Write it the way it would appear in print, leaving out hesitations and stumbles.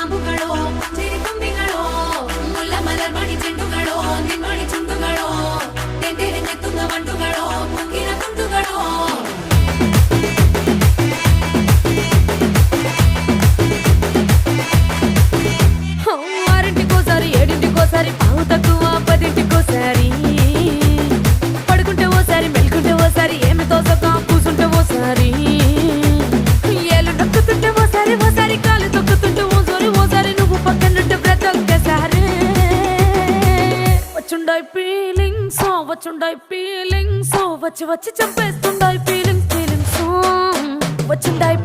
കാമ്പുകളോ ചെരിക്കൊമ്പികളോ മുല്ലമലർ മണി ചെണ്ടുകളോ നിൻമണി ചുണ്ടുകളോ തെന്തെറിഞ്ഞെത്തുന്ന വണ്ടുകളോ പൊങ്കിന തുണ്ടുകളോ ఆరింటికోసారి ఏడింటికోసారి పావు తక్కువ పదింటికోసారి పడుకుంటే ఓసారి మెలుకుంటే ఓసారి ఏమి తోసక కూసుంటే ఓసారి ఏళ్ళు నొక్కుతుంటే ఓసారి ఓసారి కాలు తొక్కుతుంటే ఓసారి నువ్వు పక్కనుంటే బ్రతొక్కసారి వచ్చుండాయి ఫీలింగ్స్ వచ్చి వచ్చి చంపేస్తుండాయి ఫీలింగ్స్ వచ్చిండాయి